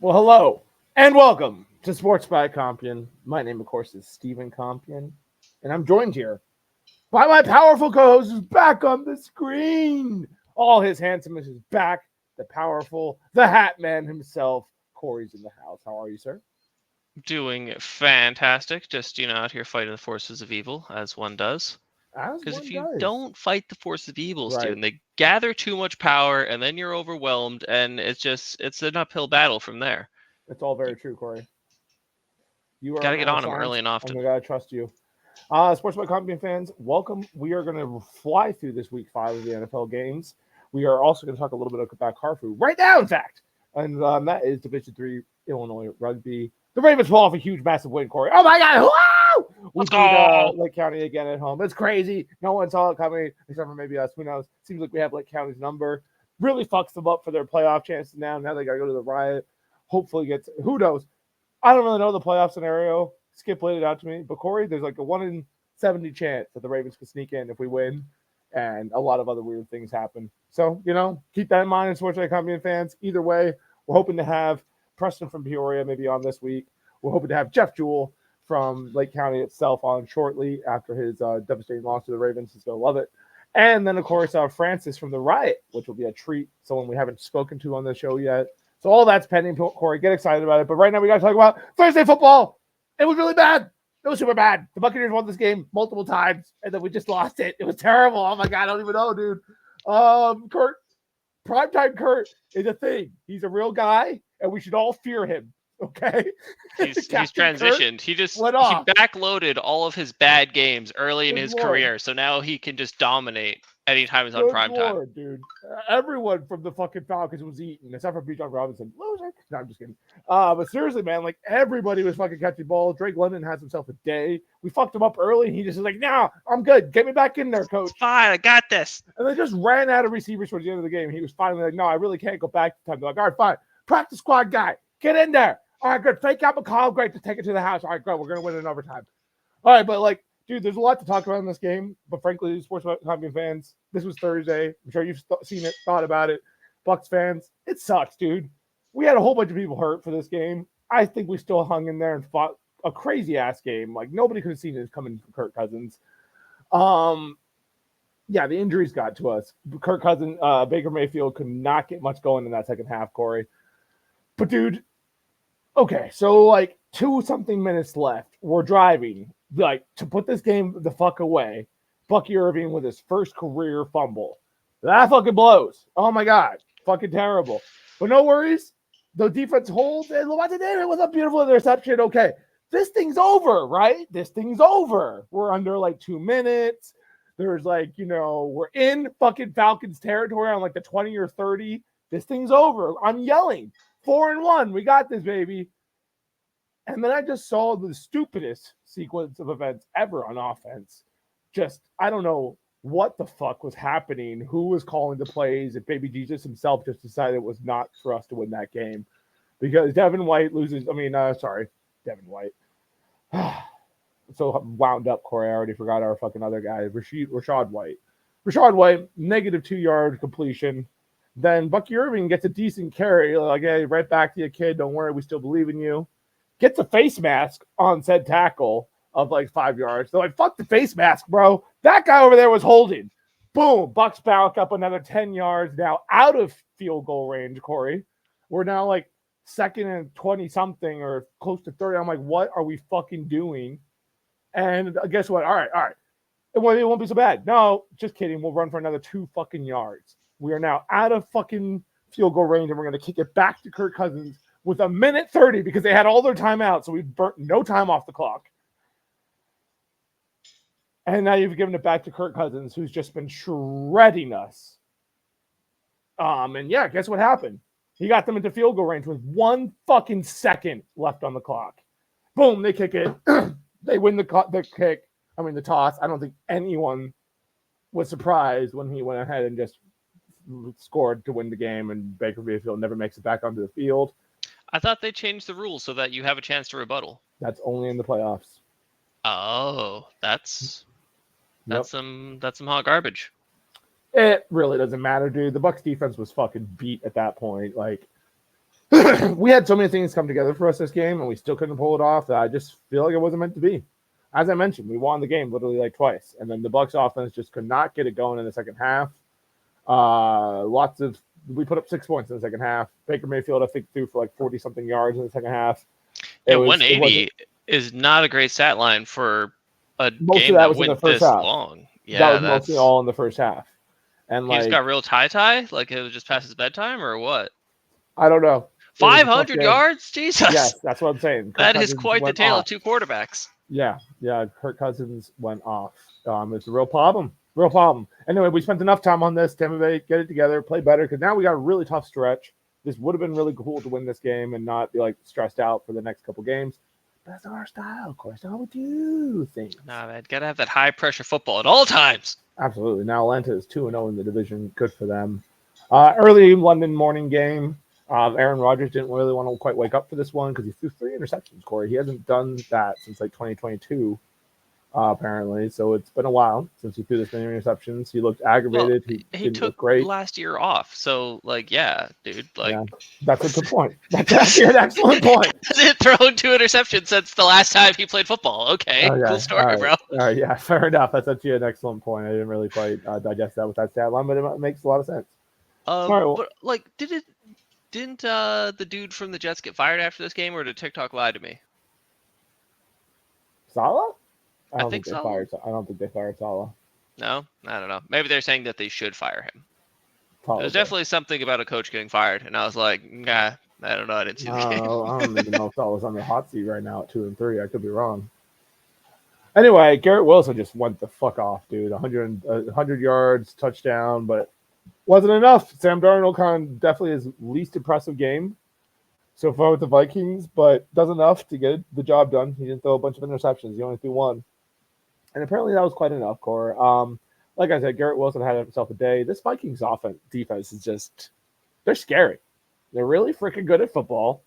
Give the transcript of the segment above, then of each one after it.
Well, hello and welcome to Sports by Compian. My name, of course, is Stephen Compian, and I'm joined here by my powerful co-host who's back on the screen. All his handsomeness is back. The powerful, the Hat Man himself, Corey's in the house. How are you, sir? Doing fantastic. Just, out here fighting the forces of evil, as one does. As Because one if you does. don't fight the forces of evil, Right. Steven, they gather too much power, and then you're overwhelmed, and it's an uphill battle from there. It's all very true, Corey. You are Gotta a get man of on them early science, and often. and we gotta trust you. Sports by Compian fans, welcome. We are going to fly through this week 5 of the NFL games. We are also going to talk a little bit about CARFU right now, in fact. And that is Division 3 Illinois Rugby. The Ravens pull off a huge, massive win, Corey. Oh, my God. Wow! We Let's beat go! Lake County again at home. It's crazy. No one saw it coming, except for maybe us. Who knows? Seems like we have Lake County's number. Really fucks them up for their playoff chances now. Now they got to go to the Riot. Hopefully gets – who knows? I don't really know the playoff scenario. Skip laid it out to me. But, Corey, there's like a 1 in 70 chance that the Ravens could sneak in if we win, and a lot of other weird things happen. So, keep that in mind as Sports by Compian fans. Either way, we're hoping to have Preston from Peoria maybe on this week. We're hoping to have Jeff Jewell from Lake County itself on shortly after his devastating loss to the Ravens. He's going to love it. And then, of course, Francis from the Riot, which will be a treat, someone we haven't spoken to on the show yet. So all that's pending. Corey, get excited about it. But right now we got to talk about Thursday football. It was really bad. It was super bad. The Buccaneers won this game multiple times, and then we just lost it. It was terrible. Oh, my God. I don't even know, dude. Kurt, primetime Kurt is a thing. He's a real guy, and we should all fear him, okay? He's transitioned. He backloaded all of his bad games early in his career, so now he can just dominate anytime he's on primetime. Dude. Everyone from the fucking Falcons was eating, except for Bijan Robinson. Loser. No, I'm just kidding. But seriously, man, like everybody was fucking catching balls. Drake London has himself a day. We fucked him up early, and he just is like, "No, I'm good. Get me back in there, coach. It's fine, I got this." And they just ran out of receivers towards the end of the game. He was finally like, "No, I really can't go back to time." They're like, "All right, fine. Practice squad guy, get in there. All right, good. Fake out McCall. Great. Just take it to the house. All right, good. We're gonna win in overtime." All right, but like, dude, there's a lot to talk about in this game. But frankly, Sports Compian fans, this was Thursday. I'm sure you've seen it, thought about it. Bucs fans, it sucks, dude. We had a whole bunch of people hurt for this game. I think we still hung in there and fought a crazy ass game. Like nobody could have seen it coming from Kirk Cousins. Yeah, the injuries got to us. Kirk Cousins, Baker Mayfield could not get much going in that second half, Corey. But dude, okay, so like 2-something minutes left. We're driving, like to put this game the fuck away. Bucky Irving with his first career fumble. That fucking blows. Oh my God, fucking terrible. But no worries. The defense holds, and Levante David with a beautiful interception. Okay, this thing's over, right? This thing's over. We're under like 2 minutes. There's like, we're in fucking Falcons territory on like the 20 or 30. This thing's over. I'm yelling. 4-1. We got this, baby. And then I just saw the stupidest sequence of events ever on offense. I don't know what the fuck was happening, who was calling the plays, if Baby Jesus himself just decided it was not for us to win that game. Because Devin White loses, Devin White. So wound up, Corey. I already forgot our fucking other guy, Rashad White. Rashad White, -2 yard completion. Then Bucky Irving gets a decent carry. Like, hey, right back to you, kid. Don't worry, we still believe in you. Gets a face mask on said tackle of like 5 yards. They're like, fuck the face mask, bro. That guy over there was holding. Boom. Bucks back up another 10 yards now out of field goal range, Corey. We're now like 2nd and 20-something or close to 30. I'm like, what are we fucking doing? And guess what? All right. It won't be so bad. No, just kidding. We'll run for another 2 fucking yards. We are now out of fucking field goal range, and we're going to kick it back to Kirk Cousins with 1:30 because they had all their timeouts, so we burnt no time off the clock. And now you've given it back to Kirk Cousins, who's just been shredding us. And yeah, guess what happened? He got them into field goal range with 1 fucking second left on the clock. Boom, they kick it. They win the toss. I don't think anyone was surprised when he went ahead and just scored to win the game, and Baker Mayfield never makes it back onto the field. I thought they changed the rules so that you have a chance to rebuttal. That's only in the playoffs. Oh, that's some hot garbage. It really doesn't matter, dude. The Bucs defense was fucking beat at that point. Like, we had so many things come together for us this game, and we still couldn't pull it off. That I just feel like it wasn't meant to be. As I mentioned, we won the game literally like twice, and then the Bucs offense just could not get it going in the second half. We put up 6 points in the second half. Baker Mayfield, I think, threw for like 40-something yards in the second half. 180 is not a great stat line for a game that went in the first this half. long. Yeah, that was mostly all in the first half. And he just got real tie, like it was just past his bedtime, or what? I don't know. 500 yards? Jesus. Yes, that's what I'm saying. That is quite the tale of two quarterbacks. Yeah. Kirk Cousins went off. It's a real problem. Anyway, we spent enough time on this. Tampa Bay, get it together, play better, because now we got a really tough stretch. This would have been really cool to win this game and not be like stressed out for the next couple games. That's not our style, of course. How would you think? Nah, man, gotta have that high pressure football at all times. Absolutely. Now Atlanta is 2-0 in the division. Good for them. Early London morning game. Aaron Rodgers didn't really want to quite wake up for this one because he threw 3 interceptions, Corey. He hasn't done that since like 2022, apparently. So it's been a while since he threw this many interceptions. He looked aggravated. Well, he didn't took look great last year off. So, like, yeah, dude. Like, yeah, that's a good point. That's actually an excellent point. Thrown 2 interceptions since the last time he played football. Okay. Cool story, bro. All right, yeah, fair enough. That's actually an excellent point. I didn't really quite digest that with that stat line, but it makes a lot of sense. But like, didn't the dude from the Jets get fired after this game, or did TikTok lie to me? Saleh? I don't think they fired Saleh. No, I don't know. Maybe they're saying that they should fire him. Probably. There's definitely something about a coach getting fired, and I was like, nah, I don't know. I didn't see the game. I don't even know if Saleh's on the hot seat right now at 2-3. I could be wrong. Anyway, Garrett Wilson just went the fuck off, dude. 100 yards, touchdown, but wasn't enough. Sam Darnold definitely his least impressive game so far with the Vikings, but does enough to get the job done. He didn't throw a bunch of interceptions. He only threw 1. And apparently that was quite enough, Core. Like I said, Garrett Wilson had himself a day. This Vikings defense is just, they're scary. They're really freaking good at football.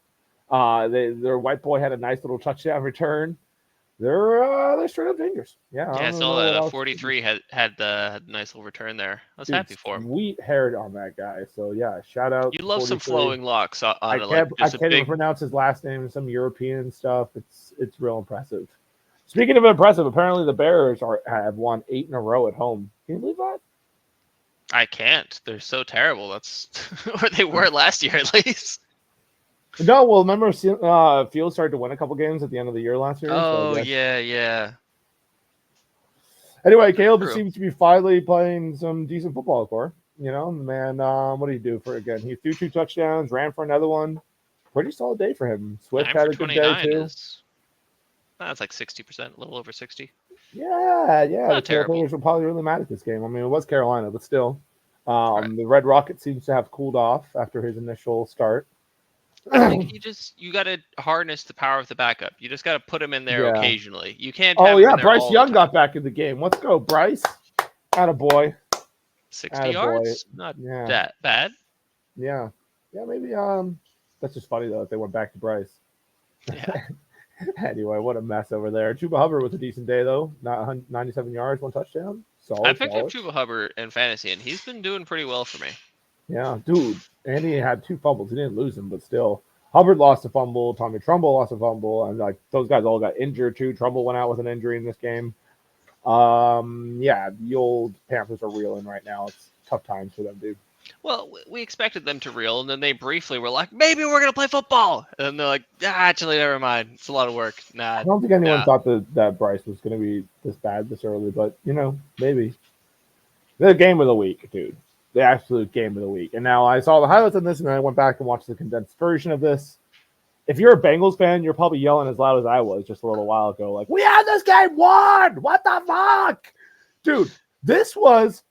Their white boy had a nice little touchdown return. They're straight up dangerous. Yeah, I saw that 43 had the nice little return there. I was happy for him. Sweet hair on that guy. So yeah, shout out. You love 43. Some flowing locks. I can't even pronounce his last name. Some European stuff. It's real impressive. Speaking of impressive, apparently the Bears have won 8 in a row at home. Can you believe that? I can't. They're so terrible. That's where they were last year, at least. No, well, remember Fields started to win a couple games at the end of the year last year. Oh, so yeah. Anyway, Caleb seems to be finally playing some decent football, Core. You know, man, what did he do for again? He threw 2 touchdowns, ran for another one. Pretty solid day for him. Swift had a good day, too. That's like 60%, a little over 60. Yeah. Not the players were probably really mad at this game. I mean, it was Carolina, but still. Right. The Red Rocket seems to have cooled off after his initial start. I think you got to harness the power of the backup. You just got to put him in there occasionally. You can't. Bryce Young got back in the game. Let's go, Bryce. Attaboy. 60 yards, not that bad. Yeah, maybe. That's just funny though that they went back to Bryce. Yeah. Anyway, what a mess over there. Chuba Hubbard with a decent day though. 97 yards, 1 touchdown. I picked up Chuba Hubbard in fantasy, and he's been doing pretty well for me. Yeah, dude. And he had 2 fumbles. He didn't lose them, but still. Hubbard lost a fumble. Tommy Trumbull lost a fumble. And like those guys all got injured too. Trumbull went out with an injury in this game. The old Panthers are reeling right now. It's tough times for them, dude. Well, we expected them to reel, and then they briefly were like, maybe we're going to play football. And they're like, actually, never mind. It's a lot of work. Nah. I don't think anyone thought that Bryce was going to be this bad this early, but, maybe. The game of the week, dude. The absolute game of the week. And now I saw the highlights on this, and then I went back and watched the condensed version of this. If you're a Bengals fan, you're probably yelling as loud as I was just a little while ago, like, we had this game won! What the fuck? Dude, this was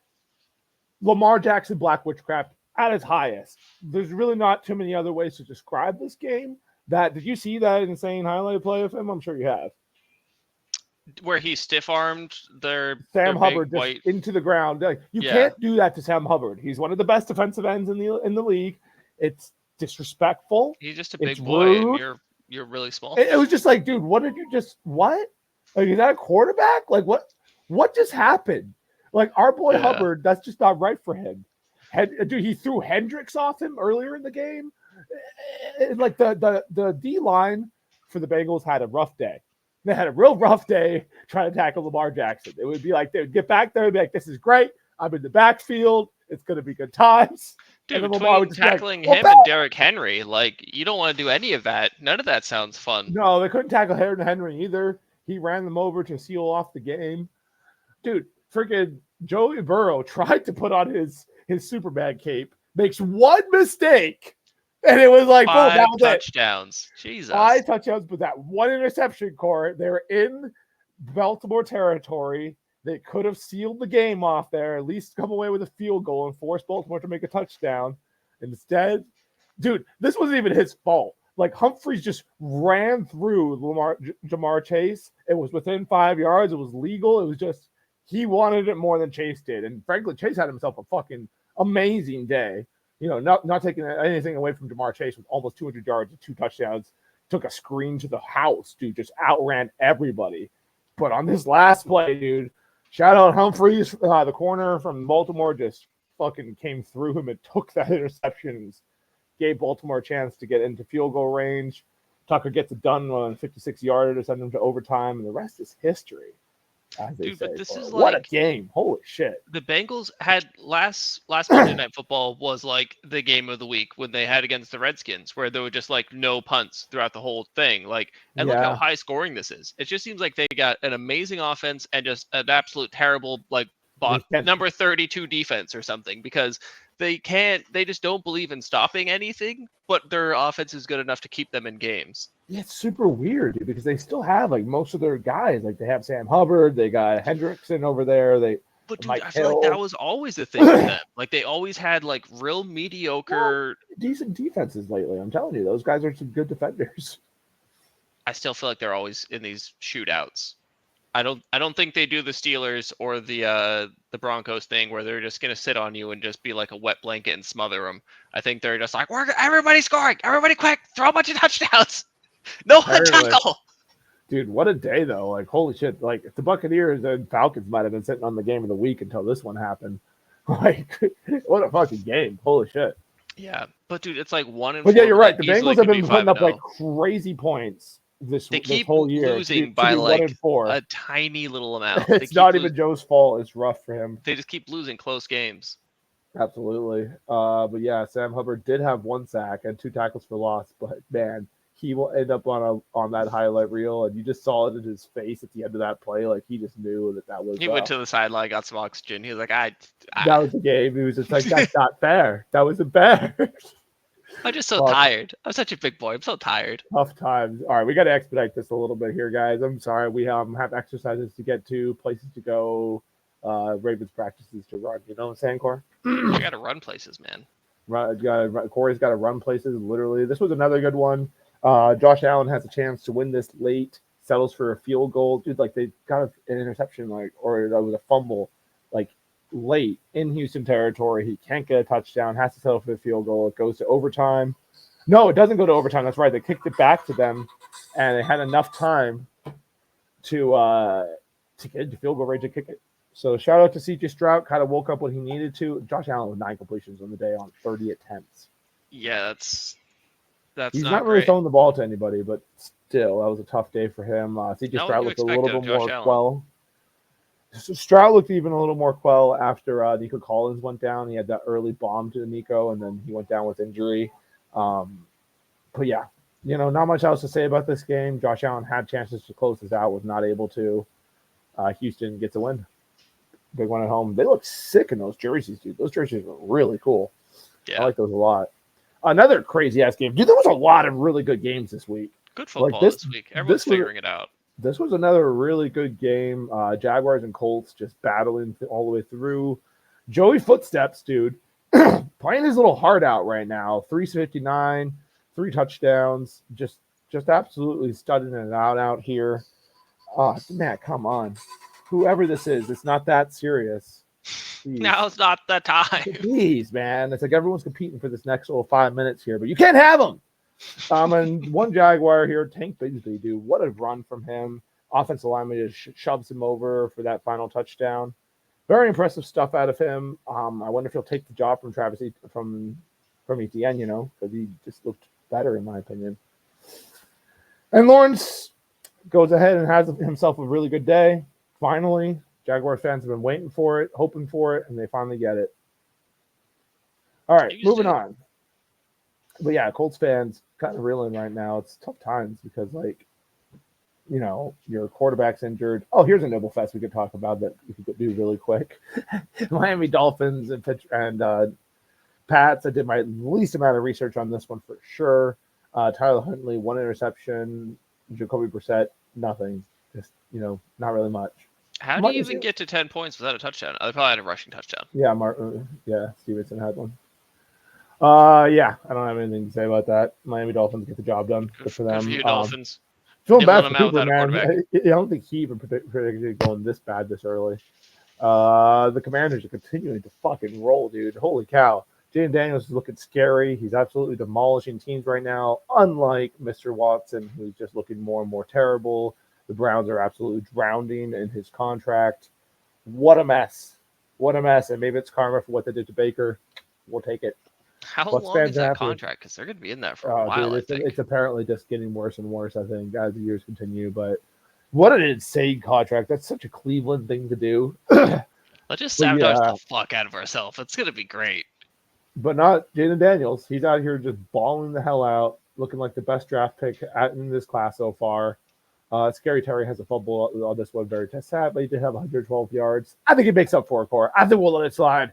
Lamar Jackson Black Witchcraft at its highest. There's really not too many other ways to describe this game. Did you see that insane highlight play of him? I'm sure you have. Where he stiff-armed Sam Hubbard just into the ground. Like, you can't do that to Sam Hubbard. He's one of the best defensive ends in the league. It's disrespectful. He's just a big boy, and you're really small. It was just like, dude, what? Like, is that a quarterback? Like, what just happened? Like, our boy Hubbard, that's just not right for him. Dude, he threw Hendricks off him earlier in the game. like the D line for the Bengals had a rough day. They had a real rough day trying to tackle Lamar Jackson. It would be like they would get back there and be like, "This is great. I'm in the backfield. It's going to be good times." Dude, and Lamar would between just tackling be like, him and Derrick Henry, like, you don't want to do any of that. None of that sounds fun. No, they couldn't tackle Henry either. He ran them over to seal off the game. Dude, freaking Joey Burrow tried to put on his Superman cape, makes one mistake, and it was like, boom, that was touchdowns. It. Jesus. 5 touchdowns, but that one interception, Corey. They're in Baltimore territory. They could have sealed the game off there, at least come away with a field goal and force Baltimore to make a touchdown. Instead, dude, this wasn't even his fault. Like, Humphreys just ran through Jamar Chase. It was within 5 yards. It was legal. It was just, he wanted it more than Chase did. And frankly, Chase had himself a fucking amazing day. You know, not taking anything away from Jamar Chase with almost 200 yards and 2 touchdowns. Took a screen to the house, dude. Just outran everybody. But on this last play, dude, shout out Humphreys, the corner from Baltimore, just fucking came through him and took that interception. Gave Baltimore a chance to get into field goal range. Tucker gets it done on a 56-yarder to send them to overtime, and the rest is history. Dude, but this is what a game. Holy shit. The Bengals had last Monday Night Football was like the game of the week when they had against the Redskins, where there were just like no punts throughout the whole thing. Like, and look how high scoring this is. It just seems like they got an amazing offense and just an absolute terrible, like, number 32 defense or something, because they just don't believe in stopping anything, but their offense is good enough to keep them in games. Yeah, it's super weird, dude, because they still have like most of their guys. Like, they have Sam Hubbard, they got Hendrickson over there. But dude, I feel like that was always the thing with them. Like, they always had like real mediocre, decent defenses lately. I'm telling you, those guys are some good defenders. I still feel like they're always in these shootouts. I don't think they do the Steelers or the Broncos thing where they're just gonna sit on you and just be like a wet blanket and smother them. I think they're just like, everybody scoring, everybody quick, throw a bunch of touchdowns. No one tackle. Dude, what a day though! Like, holy shit! Like, the Buccaneers and Falcons might have been sitting on the game of the week until this one happened. Like, what a fucking game! Holy shit! Yeah, but dude, it's like 1-4. But yeah, you're right. The Bengals have been putting up like crazy points this whole year. Losing by like a tiny little amount. It's not even Joe's fault. It's rough for him. They just keep losing close games. Absolutely. But yeah, Sam Hubbard did have 1 sack and 2 tackles for loss, but man, he will end up on that highlight reel, and you just saw it in his face at the end of that play. Like, he just knew that was. He went to the sideline, got some oxygen. He was like, that was the game. He was just like, that's not fair. That wasn't fair. I'm just so tired. I'm such a big boy. I'm so tired. Tough times. All right, we got to expedite this a little bit here, guys. I'm sorry. We have exercises to get to, places to go, Ravens practices to run. You know what I'm saying, Corey? I got to run places, man. Corey's got to run places, literally. This was another good one. Josh Allen has a chance to win this late, settles for a field goal. Dude, like, they got an interception, like, or it was a fumble, like, late in Houston territory. He can't get a touchdown, has to settle for the field goal. It goes to overtime. No, it doesn't go to overtime. That's right. They kicked it back to them, and they had enough time to get into field goal range to kick it. So shout out to CJ Stroud. Kind of woke up when he needed to. Josh Allen with 9 completions on the day on 30 attempts. Yeah, that's he's not really throwing the ball to anybody, but still, that was a tough day for him. CJ Stroud looked a little bit more quell. So Stroud looked even a little more quell after Nico Collins went down. He had that early bomb to Nico, and then he went down with injury. But yeah, not much else to say about this game. Josh Allen had chances to close this out, was not able to. Houston gets a win. Big one at home. They look sick in those jerseys, dude. Those jerseys are really cool. Yeah. I like those a lot. Another crazy-ass game. Dude, there was a lot of really good games this week. Good football this week. Everyone's figuring it out. This was another really good game. Jaguars and Colts just battling all the way through. Joey Footsteps, dude, playing his little heart out right now. 359, 3 touchdowns. Just absolutely studying it out here. Man, come on. Whoever this is, it's not that serious. Jeez. Now's not the time. Please, man. It's like everyone's competing for this next little 5 minutes here, but you can't have them. And one Jaguar here, Tank Bigsby, dude. What a run from him. Offensive lineman just shoves him over for that final touchdown. Very impressive stuff out of him. I wonder if he'll take the job from from ETN, because he just looked better in my opinion. And Lawrence goes ahead and has himself a really good day. Finally, Jaguars fans have been waiting for it, hoping for it, and they finally get it. All right, moving on. But yeah, Colts fans kind of reeling right now. It's tough times because, your quarterback's injured. Oh, here's a Nibble Fest we could talk about that we could do really quick. Miami Dolphins and Pats. I did my least amount of research on this one for sure. Tyler Huntley, 1 interception. Jacoby Brissett, nothing. Just, not really much. How do you even get to 10 points without a touchdown? They probably had a rushing touchdown. Yeah, Stevenson had one. I don't have anything to say about that. Miami Dolphins get the job done. Good for them. Good for you, Dolphins. Feeling bad for Cooper, man. I don't think he even predicted going this bad this early. The Commanders are continuing to fucking roll, dude. Holy cow. Jaden Daniels is looking scary. He's absolutely demolishing teams right now, unlike Mr. Watson, who's just looking more and more terrible. The Browns are absolutely drowning in his contract. What a mess. What a mess. And maybe it's karma for what they did to Baker. We'll take it. How long is that contract? Because they're going to be in that for a while, dude, it's apparently just getting worse and worse, I think, as the years continue. But what an insane contract. That's such a Cleveland thing to do. Let's just sabotage the fuck out of ourselves. It's going to be great. But not Jaden Daniels. He's out here just balling the hell out, looking like the best draft pick in this class so far. Scary Terry has a fumble on this one, very sad, but he did have 112 yards. I think he makes up for it, Core. I think we'll let it slide.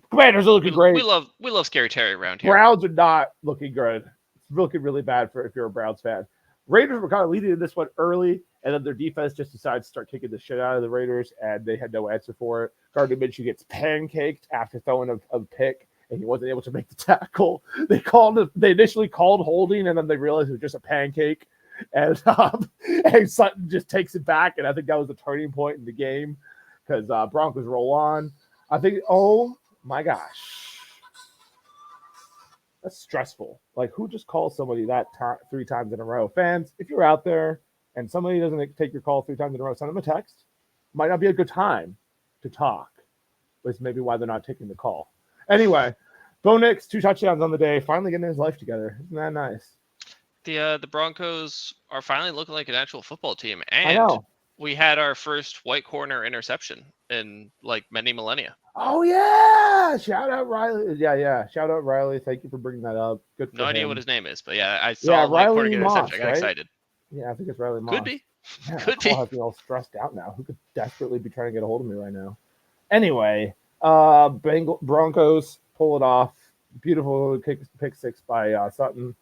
Commanders are looking great. We love Scary Terry around here. Browns are not looking good. It's looking really bad if you're a Browns fan. Raiders were kind of leading in this one early, and then their defense just decided to start kicking the shit out of the Raiders, and they had no answer for it. Gardner Minshew gets pancaked after throwing a pick, and he wasn't able to make the tackle. They initially called holding, and then they realized it was just a pancake, and Sutton just takes it back, and I think that was the turning point in the game because Broncos roll on. I think, oh my gosh, that's stressful. Like, who just calls somebody that 3 times in a row? Fans, if you're out there and somebody doesn't take your call 3 times in a row, send them a text. Might not be a good time to talk. That's maybe why they're not taking the call. Anyway, Bo Nix, 2 touchdowns on the day, finally getting his life together. Isn't that nice? The Broncos are finally looking like an actual football team, and I know. We had our first white corner interception in like many millennia. Oh yeah! Shout out Riley. Yeah. Shout out Riley. Thank you for bringing that up. Good for No him. idea what his name is, but yeah, I saw white corner get interception. I got excited. Yeah, I think it's Riley Moss. Could be. Yeah, Could be. I'll have to be all stressed out now. Who could desperately be trying to get a hold of me right now? Anyway, Broncos pull it off. Beautiful pick 6 by Sutton.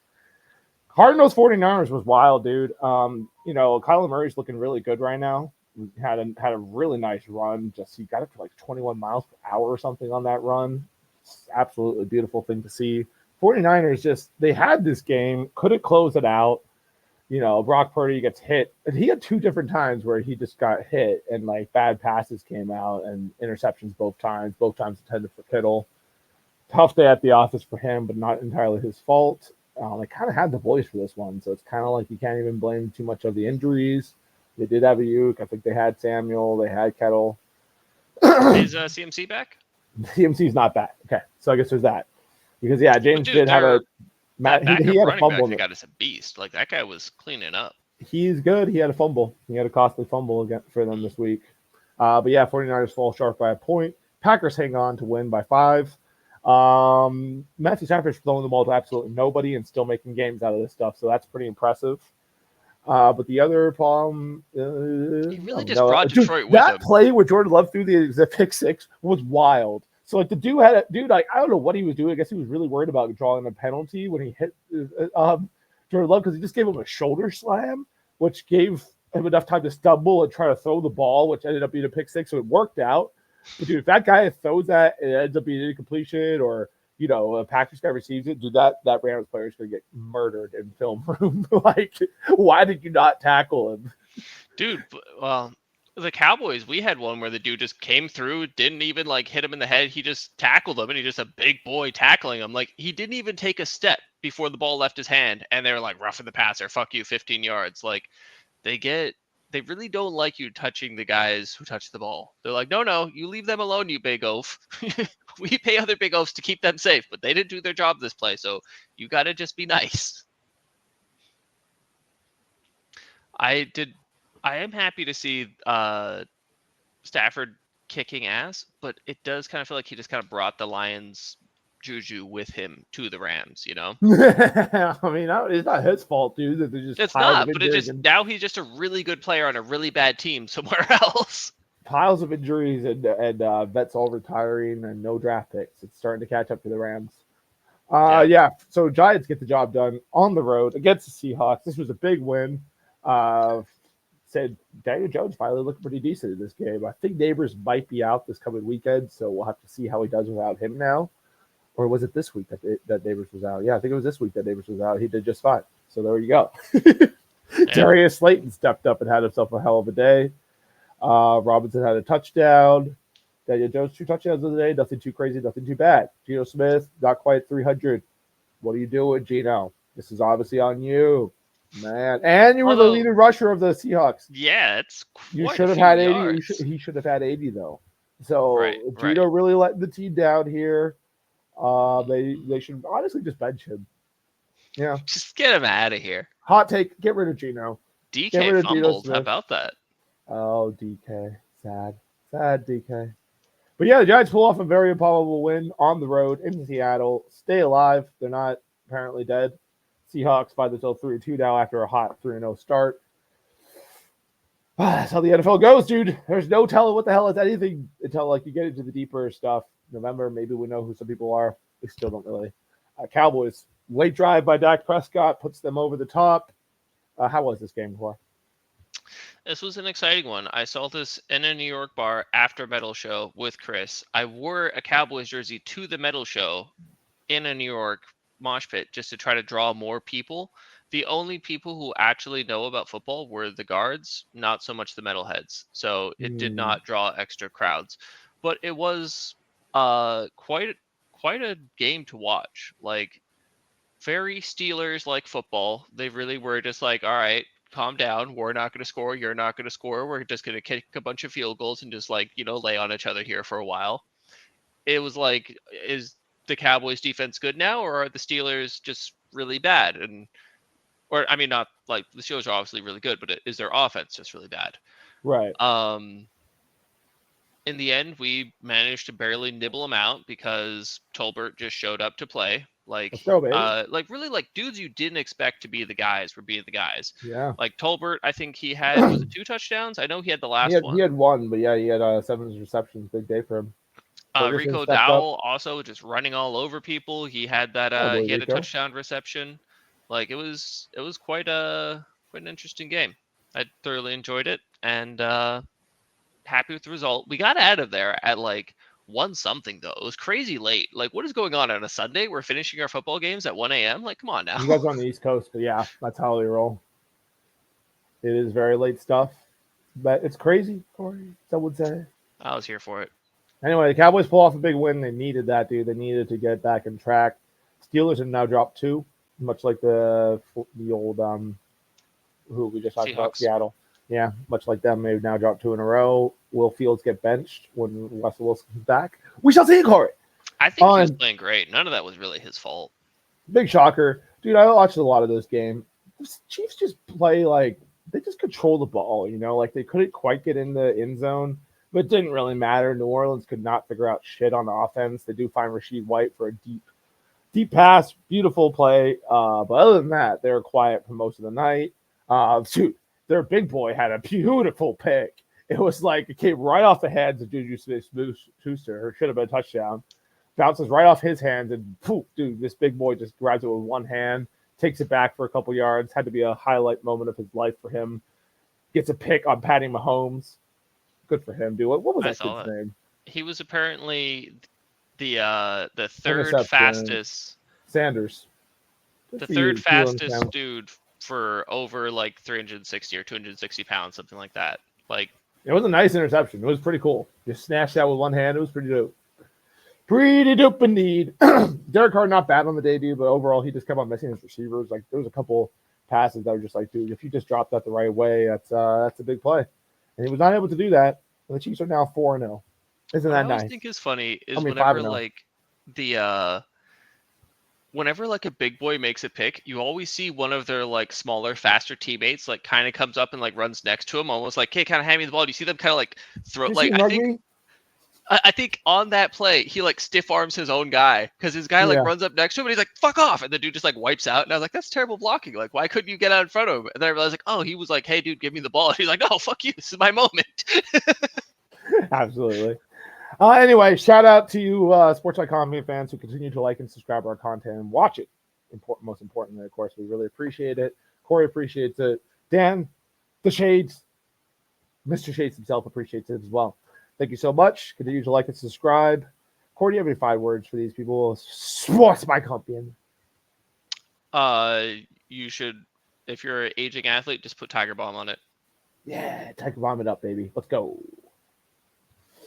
Cardinals 49ers was wild, dude. Kyler Murray's looking really good right now. Had a really nice run. Just he got up to like 21 miles per hour or something on that run. It's absolutely beautiful thing to see. 49ers they had this game, couldn't close it out. Brock Purdy gets hit. He had 2 different times where he just got hit and like bad passes came out and interceptions both times intended for Kittle. Tough day at the office for him, but not entirely his fault. They kind of had the voice for this one, so it's kind of like you can't even blame too much of the injuries. They did have Ayuk. I think they had Samuel. They had Kettle. Is CMC back? CMC's not back. Okay, so I guess there's that. Because, James did have a he had a fumble. That guy is a beast. Like, that guy was cleaning up. He's good. He had a fumble. He had a costly fumble again for them this week. But, 49ers fall short by a point. Packers hang on to win by 5. Matthew Stafford's throwing the ball to absolutely nobody and still making games out of this stuff, so that's pretty impressive. But the other problem, he really just brought Detroit with that him. Play where Jordan Love threw the pick 6 was wild. So like the dude I don't know what he was doing. I guess he was really worried about drawing a penalty when he hit Jordan Love because he just gave him a shoulder slam, which gave him enough time to stumble and try to throw the ball, which ended up being a pick 6. So it worked out. But dude, if that guy throws that and it ends up being incompletion or a Packers guy receives it, dude, that Rams player is going to get murdered in film room. Like, why did you not tackle him? Dude, well, the Cowboys, we had one where the dude just came through, didn't even like hit him in the head. He just tackled him, and he just a big boy tackling him. Like, he didn't even take a step before the ball left his hand, and they were like, roughing the passer, fuck you, 15 yards. Like, they get they really don't like you touching the guys who touch the ball. They're like, no, you leave them alone, you big oaf. We pay other big oafs to keep them safe, but they didn't do their job this play, so you got to just be nice. I am happy to see Stafford kicking ass, but it does kind of feel like he just kind of brought the Lions juju with him to the Rams, you know? I mean, it's not his fault, dude. That they're just It's piles not, of but it injuries just now he's just a really good player on a really bad team somewhere else. piles of injuries and vets all retiring and no draft picks. It's starting to catch up to the Rams. Yeah. So Giants get the job done on the road against the Seahawks. This was a big win. Said Daniel Jones finally looked pretty decent in this game. I think Neighbors might be out this coming weekend, so we'll have to see how he does without him now. Or was it this week that Neighbors was out? Yeah, I think it was this week that Neighbors was out. He did just fine. So there you go. Darius Slayton stepped up and had himself a hell of a day. Robinson had a touchdown. Daniel Jones 2 touchdowns of the day. Nothing too crazy, nothing too bad. Geno Smith, not quite 300. What are you doing, Geno? This is obviously on you, man. And you were the leading rusher of the Seahawks. Yeah, it's you should have had 80. He should have had 80 though. So Geno really letting the team down here. They should honestly just bench him. Yeah, just get him out of here. Hot take: get rid of Geno. DK fumbled. How about that? Oh, DK, sad DK. But yeah, the Giants pull off a very improbable win on the road in Seattle. Stay alive. They're not apparently dead. Seahawks find themselves 3-2 now after a hot 3-0 start. That's how the NFL goes, dude. There's no telling what the hell is anything until like you get into the deeper stuff. November, maybe we know who some people are. We still don't really. Cowboys, late drive by Dak Prescott puts them over the top. How was this game, Cor? This was an exciting one. I saw this in a New York bar after Metal Show with Chris. I wore a Cowboys jersey to the Metal Show in a New York mosh pit just to try to draw more people. The only people who actually know about football were the guards, not so much the metalheads. So it did not draw extra crowds. But it was quite a game to watch. Like, very Steelers like football. They really were just like, all right, calm down. We're not going to score. You're not going to score. We're just going to kick a bunch of field goals and just like, lay on each other here for a while. It was like, is the Cowboys defense good now, or are the Steelers just really bad? Or I mean, not like the Steelers are obviously really good, but is their offense just really bad? Right. In the end, we managed to barely nibble them out because Tolbert just showed up to play. Like really like dudes you didn't expect to be the guys were being the guys. Yeah. Like Tolbert, I think he had was it 2 touchdowns? I know he had the last one. He had 1, but yeah, he had 7 receptions. Big day for him. Rico Dowell also just running all over people. He had that he had a touchdown reception. Like it was quite an interesting game. I thoroughly enjoyed it and happy with the result. We got out of there at like 1 something though. It was crazy late. Like, what is going on a Sunday? We're finishing our football games at 1 a.m. Like, come on now. You guys are on the East Coast, but yeah, that's how we roll. It is very late stuff, but it's crazy, Corey. Some would say. I was here for it. Anyway, the Cowboys pull off a big win. They needed that, dude. They needed to get back on track. Steelers have now dropped 2, much like the old who we just talked about, Seattle. Yeah, much like them, they've now dropped 2 in a row. Will Fields get benched when Russell Wilson comes back? We shall see, Corey. I think he was playing great. None of that was really his fault. Big shocker. Dude, I watched a lot of this game. The Chiefs just play like they just control the ball, like they couldn't quite get in the end zone, but it didn't really matter. New Orleans could not figure out shit on the offense. They do find Rashid White for a deep pass, beautiful play. But other than that, they were quiet for most of the night. Dude, their big boy had a beautiful pick. It was like it came right off the hands of Juju Smith-Schuster, or should have been a touchdown. Bounces right off his hands, and poof, dude, this big boy just grabs it with one hand, takes it back for a couple yards. Had to be a highlight moment of his life for him. Gets a pick on Patty Mahomes. Good for him, dude. What was that kid's name? He was apparently the third fastest. Sanders. The third fastest dude for over like 360 or 260 pounds, something like that. Like, it was a nice interception. It was pretty cool. Just snatched that with one hand. It was pretty dope. Pretty dope indeed. Derek Carr not bad on the day, dude, but overall he just kept on missing his receivers. Like there was a couple passes that were just like, dude, if you just drop that the right way, that's a big play. And he was not able to do that. And the Chiefs are now 4-0. Isn't that nice? What I always think is funny is 5-0. like the whenever like a big boy makes a pick, you always see one of their like smaller, faster teammates like kind of comes up and like runs next to him, almost like, hey, kind of hand me the ball. Do you see them kind of like throw like I think on that play he like stiff arms his own guy because his guy like runs up next to him and he's like, fuck off, and the dude just like wipes out. And I was like, that's terrible blocking. Like, why couldn't you get out in front of him? And then I realized like, oh, he was like, hey dude, give me the ball. And he's like, no, fuck you, this is my moment. Absolutely. Anyway, shout out to you Sports Like Compian fans who continue to like and subscribe to our content and watch it. Most importantly, of course, we really appreciate it. Corey appreciates it. Dan, the Shades, Mr. Shades himself appreciates it as well. Thank you so much. Continue to like and subscribe. Corey, do you have any 5 words for these people? Sports by Compian. You should, if you're an aging athlete, just put Tiger Bomb on it. Yeah, Tiger Bomb it up, baby. Let's go.